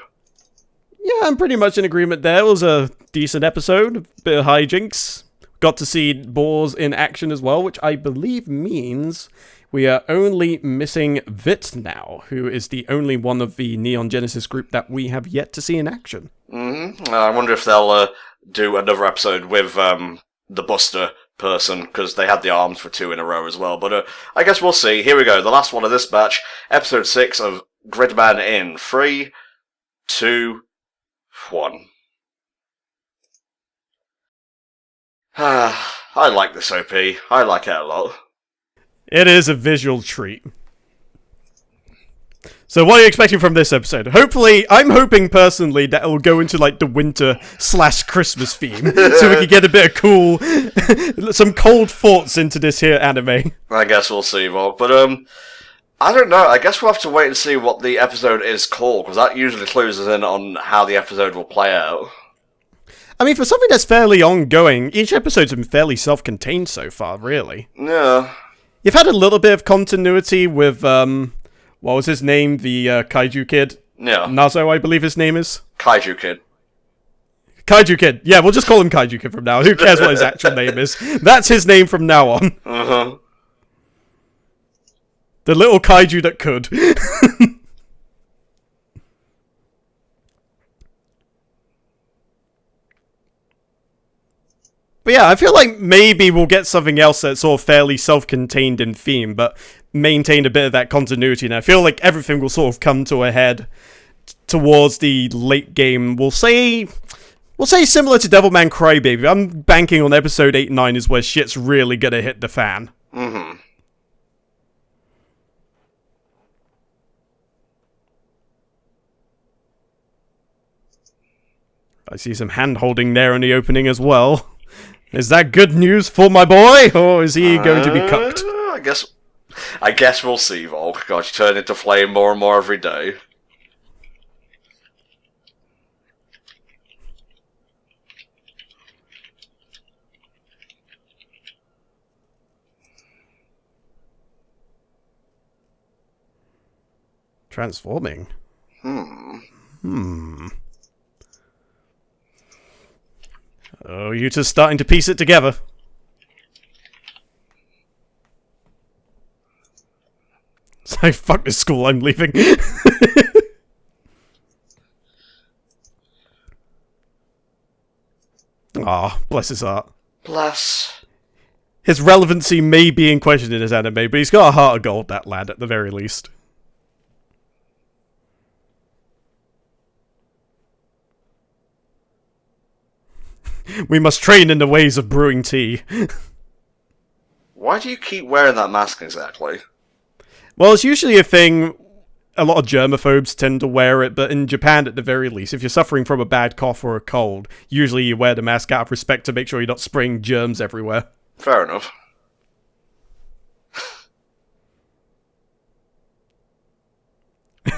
Yeah, I'm pretty much in agreement there. It was a decent episode. A bit of hijinks. Got to see Boars in action as well, which I believe means we are only missing Vit now, who is the only one of the Neon Genesis group that we have yet to see in action. Mm-hmm. I wonder if they'll do another episode with the Buster person, because they had the arms for 2 in a row as well. But I guess we'll see. Here we go, the last one of this batch, episode 6 of Gridman in 3, 2, 1. I like this OP. I like it a lot. It is a visual treat. So what are you expecting from this episode? Hopefully, I'm hoping personally that it will go into like the winter/Christmas theme, so we can get a bit of cool, some cold thoughts into this here anime. I guess we'll see, Bob. But I don't know. I guess we'll have to wait and see what the episode is called, because that usually clues us in on how the episode will play out. I mean, for something that's fairly ongoing, each episode's been fairly self-contained so far, really. Yeah. You've had a little bit of continuity with, what was his name? The Kaiju Kid? Yeah. Nazo, I believe his name is? Kaiju Kid. Kaiju Kid. Yeah, we'll just call him Kaiju Kid from now on. Who cares what his actual name is? That's his name from now on. Uh-huh. The little kaiju that could. But yeah, I feel like maybe we'll get something else that's sort of fairly self-contained in theme, but maintain a bit of that continuity. And I feel like everything will sort of come to a head towards the late game. We'll say similar to Devilman Crybaby. I'm banking on episode 8 and 9 is where shit's really gonna hit the fan. Mm-hmm. I see some hand-holding there in the opening as well. Is that good news for my boy, or is he going to be cucked? I guess we'll see, Volk. God, you turn into flame more and more every day. Transforming? Oh, you two starting to piece it together. So, fuck this school, I'm leaving. Ah, bless his heart. Bless. His relevancy may be in question in his anime, but he's got a heart of gold, that lad, at the very least. We must train in the ways of brewing tea. Why do you keep wearing that mask exactly? Well, it's usually a thing, a lot of germaphobes tend to wear it, but in Japan at the very least, if you're suffering from a bad cough or a cold, usually you wear the mask out of respect to make sure you're not spraying germs everywhere. Fair enough.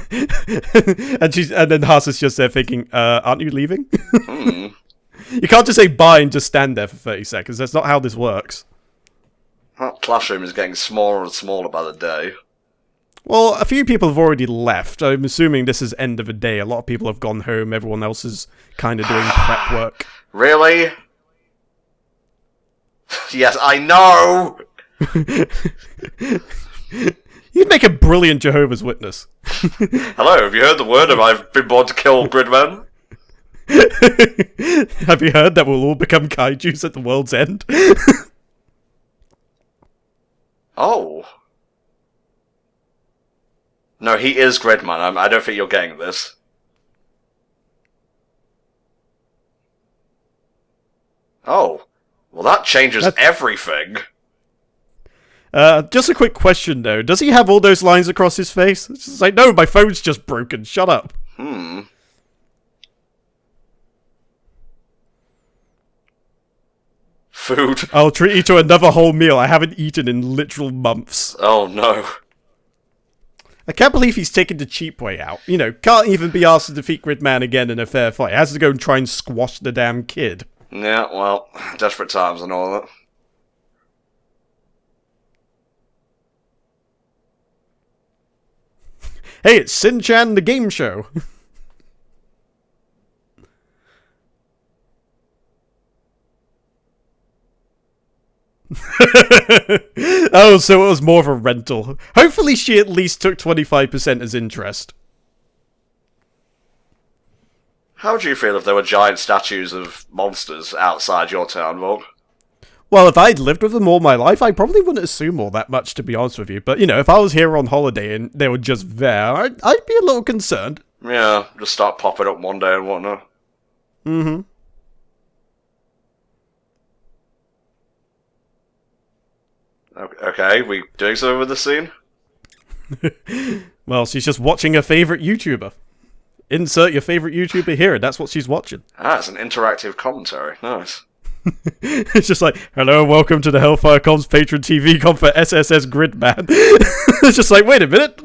and then Haas is just there thinking, aren't you leaving? You can't just say bye and just stand there for 30 seconds. That's not how this works. That classroom is getting smaller and smaller by the day. Well, a few people have already left. I'm assuming this is end of the day. A lot of people have gone home. Everyone else is kind of doing prep work. Really? Yes, I know! You'd make a brilliant Jehovah's Witness. Hello, have you heard the word of I've been born to kill Gridman? Have you heard that we'll all become kaijus at the world's end? Oh. No, he is Gridman. I don't think you're getting this. Oh. Well, that changes everything. Just a quick question, though. Does he have all those lines across his face? It's just like, no, my phone's just broken. Shut up. Food. I'll treat you to another whole meal I haven't eaten in literal months. Oh, no. I can't believe he's taken the cheap way out. You know, can't even be asked to defeat Gridman again in a fair fight. Has to go and try and squash the damn kid. Yeah, well, desperate times and all that. Hey, it's Sin-Chan the game show. Oh, so it was more of a rental. Hopefully she at least took 25% as interest. How would you feel if there were giant statues of monsters outside your town, Volk? Well, if I'd lived with them all my life, I probably wouldn't assume all that much, to be honest with you. But, you know, if I was here on holiday and they were just there, I'd be a little concerned. Yeah, just start popping up one day and whatnot. Mm-hmm. Okay, we doing something with the scene? Well, she's just watching her favourite YouTuber. Insert your favourite YouTuber here, and that's what she's watching. Ah, it's an interactive commentary. Nice. It's just like, hello, welcome to the HellfireComms Patron TV com for SSSS.Gridman. It's just like, wait a minute,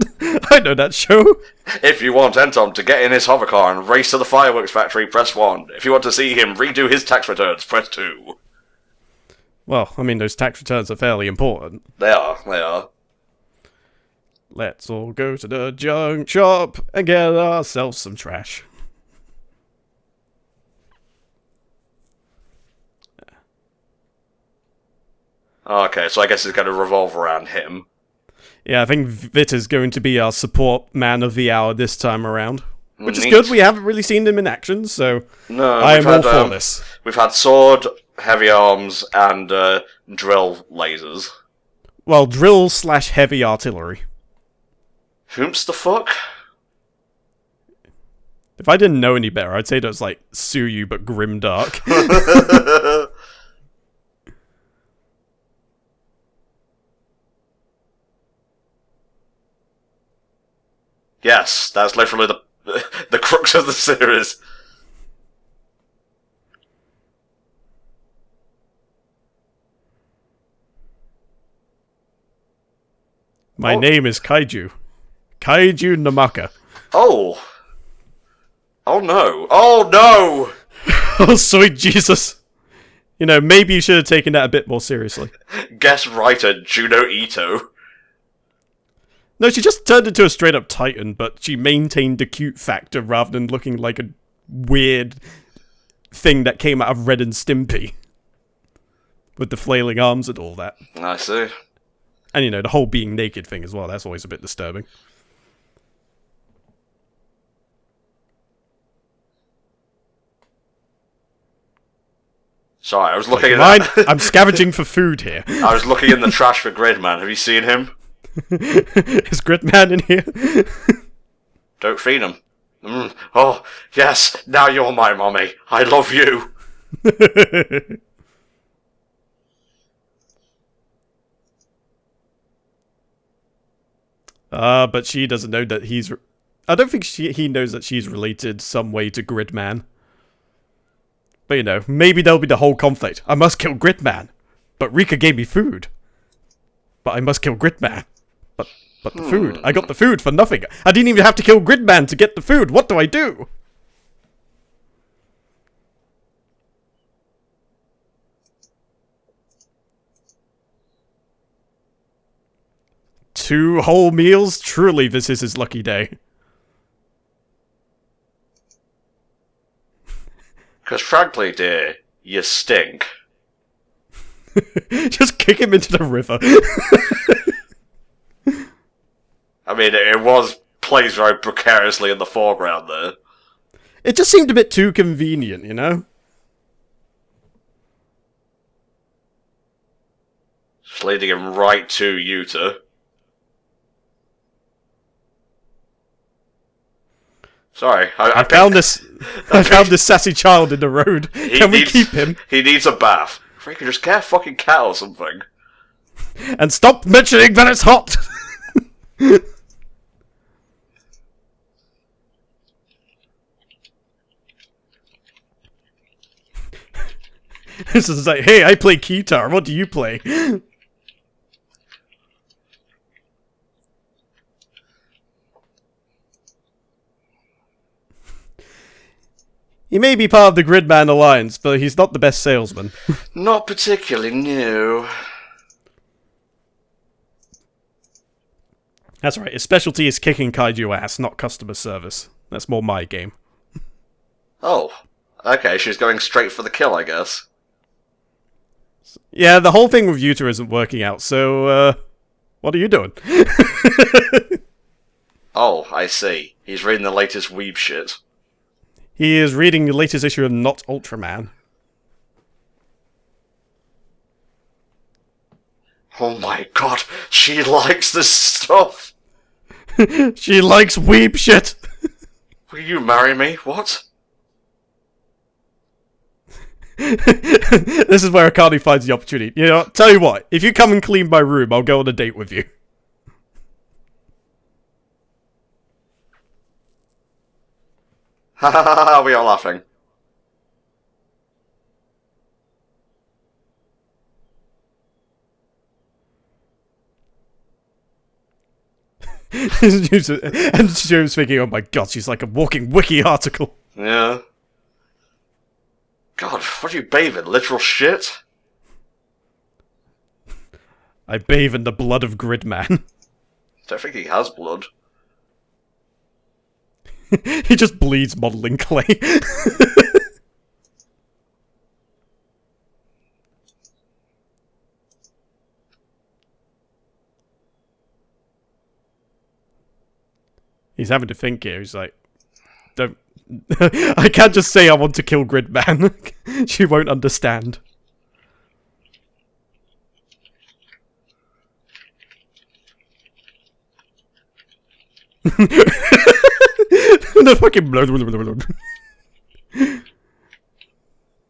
I know that show. If you want Entom to get in his hover car and race to the fireworks factory, press 1. If you want to see him redo his tax returns, press 2. Well, I mean, those tax returns are fairly important. They are. Let's all go to the junk shop and get ourselves some trash. Okay, so I guess it's going to revolve around him. Yeah, I think Vit is going to be our support man of the hour this time around. Which is Neat. good, we haven't really seen him in action, so No, I am all for this. We've had sword, heavy arms, and drill lasers. Well, drill/heavy artillery. Whomps the fuck? If I didn't know any better, I'd say that's like Suyu but grimdark. Yes, that's literally the crux of the series. My name is Kaiju. Kaiju Namaka. Oh. Oh no. Oh no! Oh, sweet Jesus. You know, maybe you should have taken that a bit more seriously. Guest writer Juno Ito. No, she just turned into a straight-up titan, but she maintained the cute factor rather than looking like a weird thing that came out of Red and Stimpy. With the flailing arms and all that. I see. And, you know, the whole being naked thing as well, that's always a bit disturbing. Sorry, I was looking at Mine, that. I'm scavenging for food here. I was looking in the trash for Gridman. Have you seen him? Is Gridman in here? Don't feed him. Oh, yes, now you're my mommy. I love you. But she doesn't know that he's... I don't think he knows that she's related some way to Gridman. But, you know, maybe there'll be the whole conflict. I must kill Gridman. But Rika gave me food. But I must kill Gridman. But the food. I got the food for nothing. I didn't even have to kill Gridman to get the food. What do I do? Two whole meals? Truly, this is his lucky day. Because frankly, dear, you stink. Just kick him into the river. I mean, it was placed very precariously in the foreground there. It just seemed a bit too convenient, you know? Just leading him right to Yuta. Sorry, I found this. I found this sassy child in the road. Can we keep him? He needs a bath. Freaking just get a fucking cat or something. And stop mentioning that it's hot. This is like, hey, I play guitar. What do you play? He may be part of the Gridman Alliance, but he's not the best salesman. Not particularly new. That's right, his specialty is kicking kaiju ass, not customer service. That's more my game. Oh, okay, she's going straight for the kill, I guess. Yeah, the whole thing with Yuta isn't working out, so, what are you doing? Oh, I see. He's reading the latest weeb shit. He is reading the latest issue of Not Ultraman. Oh my god, she likes this stuff! She likes weeb shit! Will you marry me? What? This is where Akane finds the opportunity. You know, tell you what, if you come and clean my room, I'll go on a date with you. Ha ha ha ha, we are laughing. And Joe's thinking, oh my god, she's like a walking wiki article. Yeah. God, what do you bathe in? Literal shit? I bathe in the blood of Gridman. Don't think he has blood. He just bleeds modeling clay. He's having to think here. He's like, don't... I can't just say I want to kill Gridman. She won't understand. The fucking blood.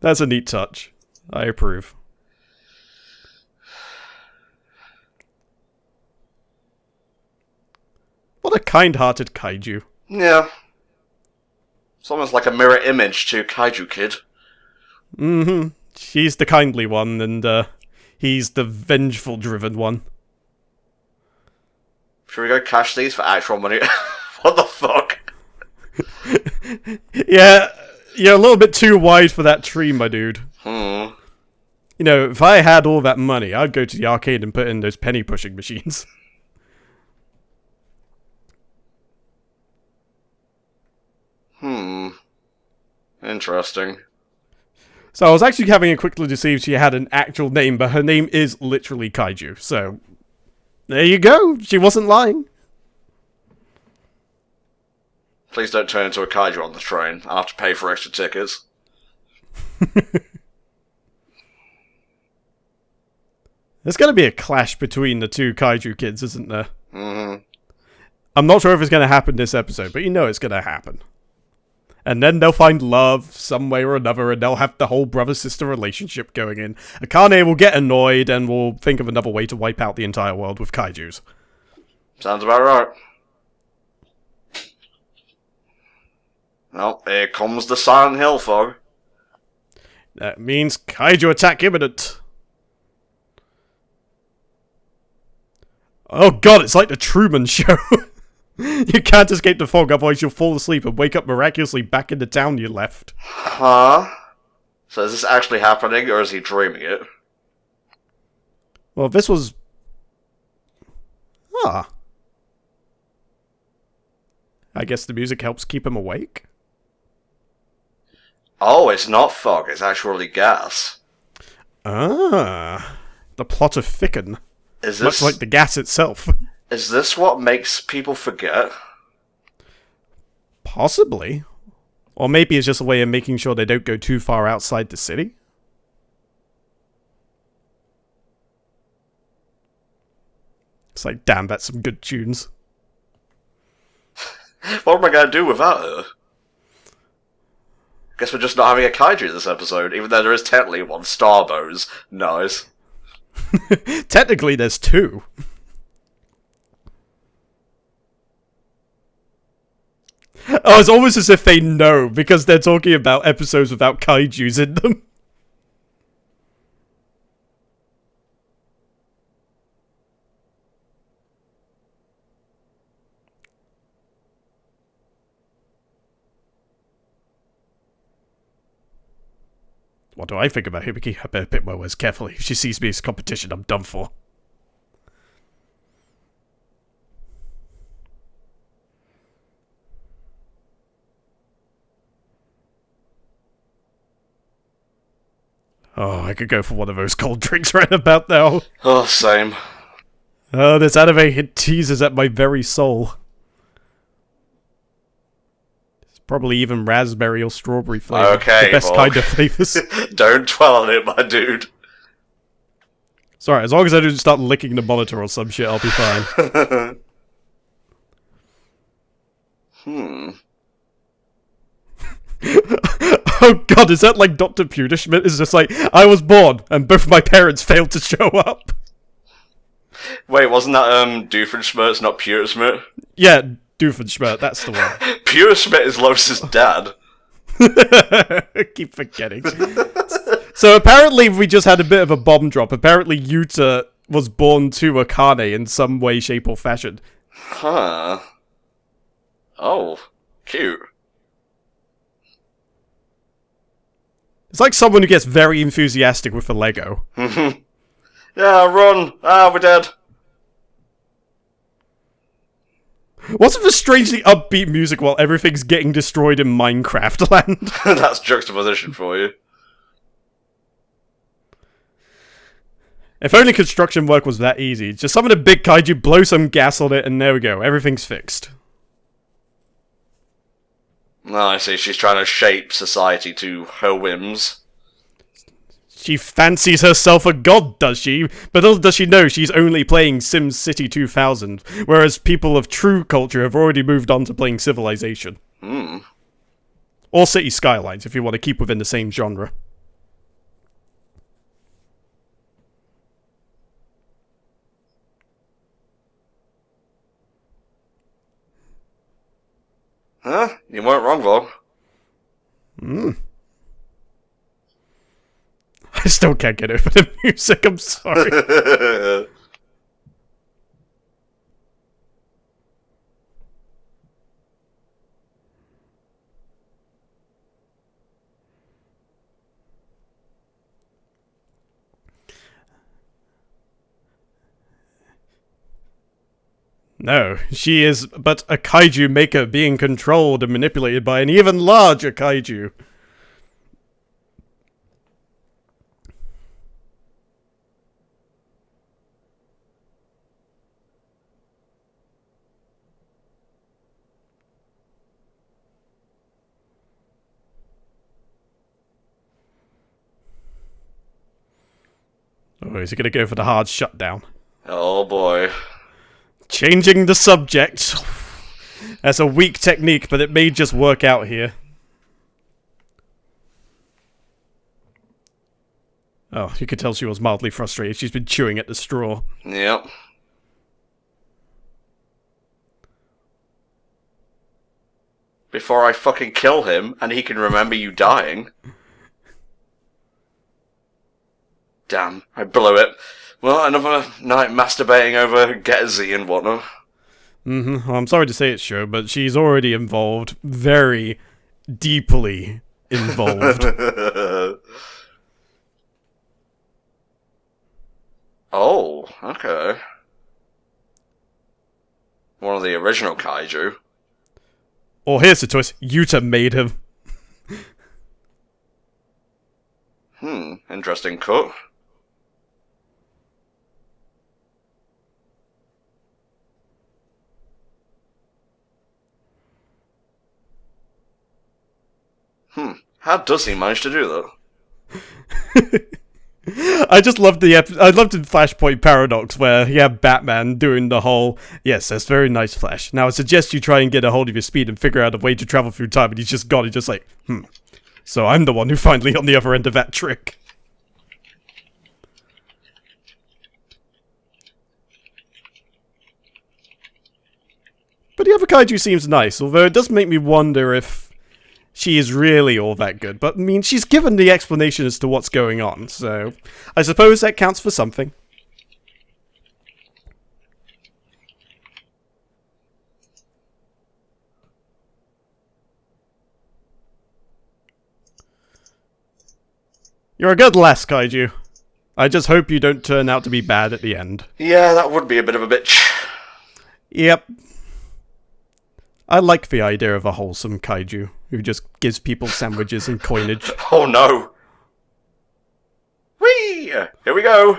That's a neat touch. I approve. What a kind-hearted kaiju. Yeah. It's almost like a mirror image to Kaiju Kid. Mm-hmm. She's the kindly one, and he's the vengeful-driven one. Should we go cash these for actual money? What the fuck? Yeah, you're a little bit too wide for that tree, my dude. Hmm. You know, if I had all that money, I'd go to the arcade and put in those penny-pushing machines. Interesting. So I was actually having a quick look to see if she had an actual name, but her name is literally Kaiju, so... There you go, she wasn't lying. Please don't turn into a kaiju on the train. I'll have to pay for extra tickets. There's gonna be a clash between the two Kaiju kids, isn't there? Mm-hmm. I'm not sure if it's gonna happen this episode, but you know it's gonna happen. And then they'll find love some way or another, and they'll have the whole brother-sister relationship going in. Akane will get annoyed, and will think of another way to wipe out the entire world with kaijus. Sounds about right. Well, here comes the Silent Hill fog. That means kaiju attack imminent. Oh god, it's like the Truman Show. You can't escape the fog, otherwise you'll fall asleep and wake up miraculously back in the town you left. Huh? So is this actually happening, or is he dreaming it? Well, this was... Ah. I guess the music helps keep him awake? Oh, it's not fog, it's actually gas. Ah, the plot to thicken, Is much this like the gas itself. is this what makes people forget? Possibly. Or maybe it's just a way of making sure they don't go too far outside the city? It's like, damn, that's some good tunes. What am I gonna do without her? Guess we're just not having a kaiju this episode, even though there is technically one. Starbows. Nice. Technically, there's two. Oh, it's almost as if they know, because they're talking about episodes without kaijus in them. What do I think about Hibiki? I better pick my words carefully. If she sees me as competition, I'm done for. Oh, I could go for one of those cold drinks right about now. Oh, same. Oh, this anime hit teases at my very soul. It's probably even raspberry or strawberry flavor. Okay, the best Volk. kind of flavors. Don't dwell on it, my dude. Sorry, as long as I don't start licking the monitor or some shit, I'll be fine. Oh god, is that like Dr. Pewterschmidt is just like, I was born, and both my parents failed to show up? Wait, wasn't that Doofenshmirtz, not Pewterschmidt? Yeah, Doofenshmirtz, that's the one. Pewterschmidt is Lotus's dad. I keep forgetting. So apparently we just had a bit of a bomb drop. Apparently Yuta was born to Akane in some way, shape, or fashion. Huh. Oh, cute. It's like someone who gets very enthusiastic with a Lego. Yeah, run! Ah, we're dead. What's with the strangely upbeat music while everything's getting destroyed in Minecraft land? That's juxtaposition for you. If only construction work was that easy. Just summon a big kaiju, blow some gas on it, and there we go. Everything's fixed. Oh, I see. She's trying to shape society to her whims. She fancies herself a god, does she? But little does she know she's only playing SimCity 2000, whereas people of true culture have already moved on to playing Civilization. Or City Skylines, if you want to keep within the same genre. Huh? You weren't wrong, though. I still can't get over the music, I'm sorry. No, she is but a kaiju maker being controlled and manipulated by an even larger kaiju. Oh, is he gonna go for the hard shutdown? Oh boy. Changing the subject. That's a weak technique, but it may just work out here. Oh, you could tell she was mildly frustrated. She's been chewing at the straw. Yep. Before I fucking kill him, and he can remember you dying. Damn, I blew it. Well, another night masturbating over Getzy and whatnot. Well, I'm sorry to say it, Sho, but she's already involved. Very deeply involved. Oh, okay. One of the original kaiju. Or here's the twist, Yuta made him. Interesting cut. How does he manage to do that? I just loved I loved the Flashpoint paradox where you have Batman doing the whole, yes, that's very nice, Flash. Now I suggest you try and get a hold of your speed and figure out a way to travel through time, and he's just gone. He's just like, So I'm the one who finally on the other end of that trick. But the other kaiju seems nice, although it does make me wonder if she is really all that good. But, I mean, she's given the explanation as to what's going on, so I suppose that counts for something. You're a good lass, kaiju. I just hope you don't turn out to be bad at the end. Yeah, that would be a bit of a bitch. Yep. I like the idea of a wholesome kaiju who just gives people sandwiches and coinage. Oh no! Whee! Here we go!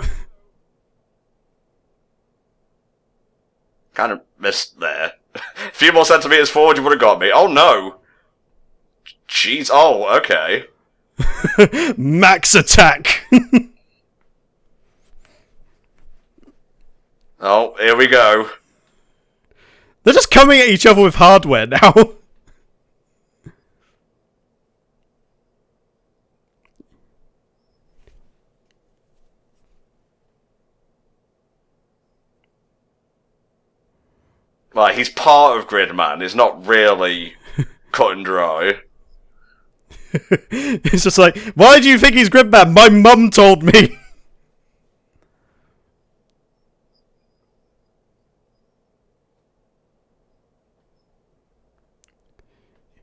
Kind of missed there. A few more centimeters forward, you would have got me. Oh no! Jeez, oh, okay. Max attack! Oh, here we go. They're just coming at each other with hardware now. Like, he's part of Gridman. He's not really cut and dry. It's just like, why do you think he's Gridman? My mum told me.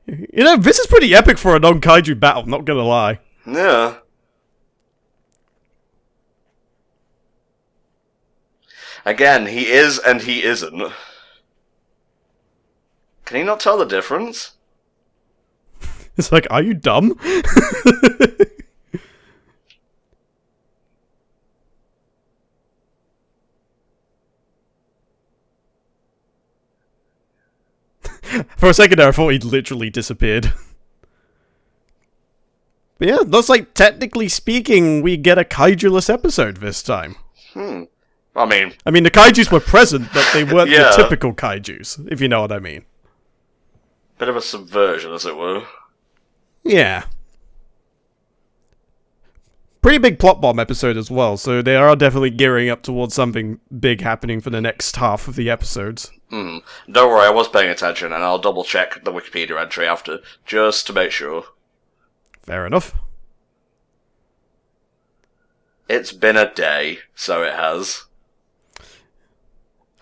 You know, this is pretty epic for a non-kaiju battle, not gonna lie. Yeah. Again, he is and he isn't. Can he not tell the difference? It's like, are you dumb? For a second there, I thought he'd literally disappeared. But yeah, looks like, technically speaking, we get a kaiju-less episode this time. I mean, the kaijus were present, but they weren't Yeah. the typical kaijus, if you know what I mean. bit of a subversion, as it were. Yeah. Pretty big plot bomb episode as well, so they are definitely gearing up towards something big happening for the next half of the episodes. Don't worry, I was paying attention, and I'll double check the Wikipedia entry after, just to make sure. Fair enough. It's been a day, so it has.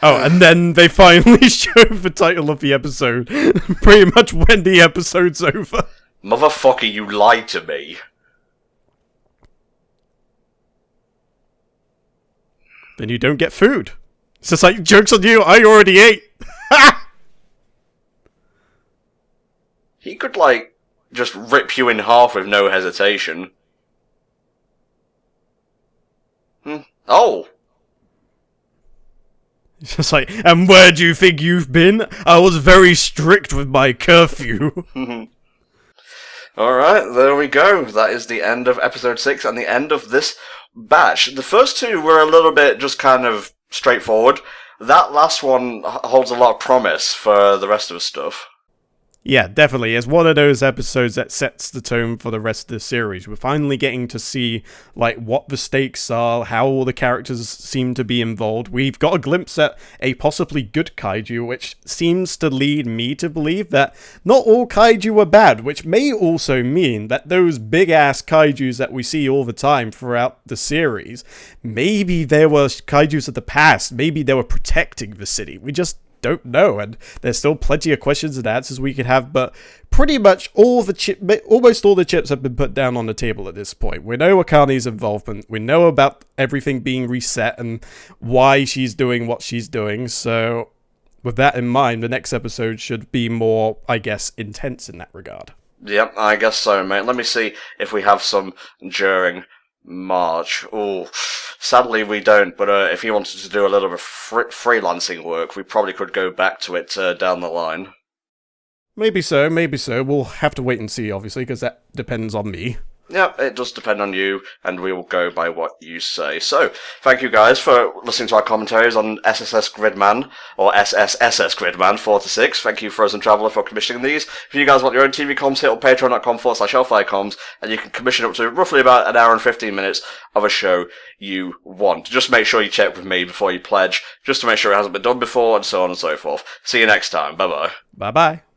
Oh, and then they finally show the title of the episode, pretty much when the episode's over. Motherfucker, you lied to me. Then you don't get food. It's just like, joke's on you, I already ate! He could, like, just rip you in half with no hesitation. Oh! It's just like, and where do you think you've been? I was very strict with my curfew. Alright, there we go. That is the end of episode 6 and the end of this batch. The first two were a little bit just kind of straightforward. That last one holds a lot of promise for the rest of the stuff. Yeah, definitely. It's one of those episodes that sets the tone for the rest of the series. We're finally getting to see, like, what the stakes are, how all the characters seem to be involved. We've got a glimpse at a possibly good kaiju, which seems to lead me to believe that not all kaiju are bad, which may also mean that those big-ass kaijus that we see all the time throughout the series, maybe they were kaijus of the past, maybe they were protecting the city. We just don't know, and there's still plenty of questions and answers we could have, but pretty much almost all the chips have been put down on the table at this point. We know Akane's involvement, we know about everything being reset and why she's doing what she's doing, so with that in mind, the next episode should be more, I guess, intense in that regard. Yep, I guess so, mate. Let me see if we have some during March. Oh, sadly we don't, but if you wanted to do a little bit of freelancing work, we probably could go back to it down the line. Maybe so, maybe so. We'll have to wait and see, obviously, because that depends on me. Yeah, it does depend on you, and we will go by what you say. So, thank you guys for listening to our commentaries on SSS.Gridman, or SSSS.Gridman 4 to 6. Thank you, Frozen Traveller, for commissioning these. If you guys want your own TV comms, hit up patreon.com/HellfireComms, and you can commission up to roughly about an hour and 15 minutes of a show you want. Just make sure you check with me before you pledge, just to make sure it hasn't been done before, and so on and so forth. See you next time. Bye-bye. Bye-bye.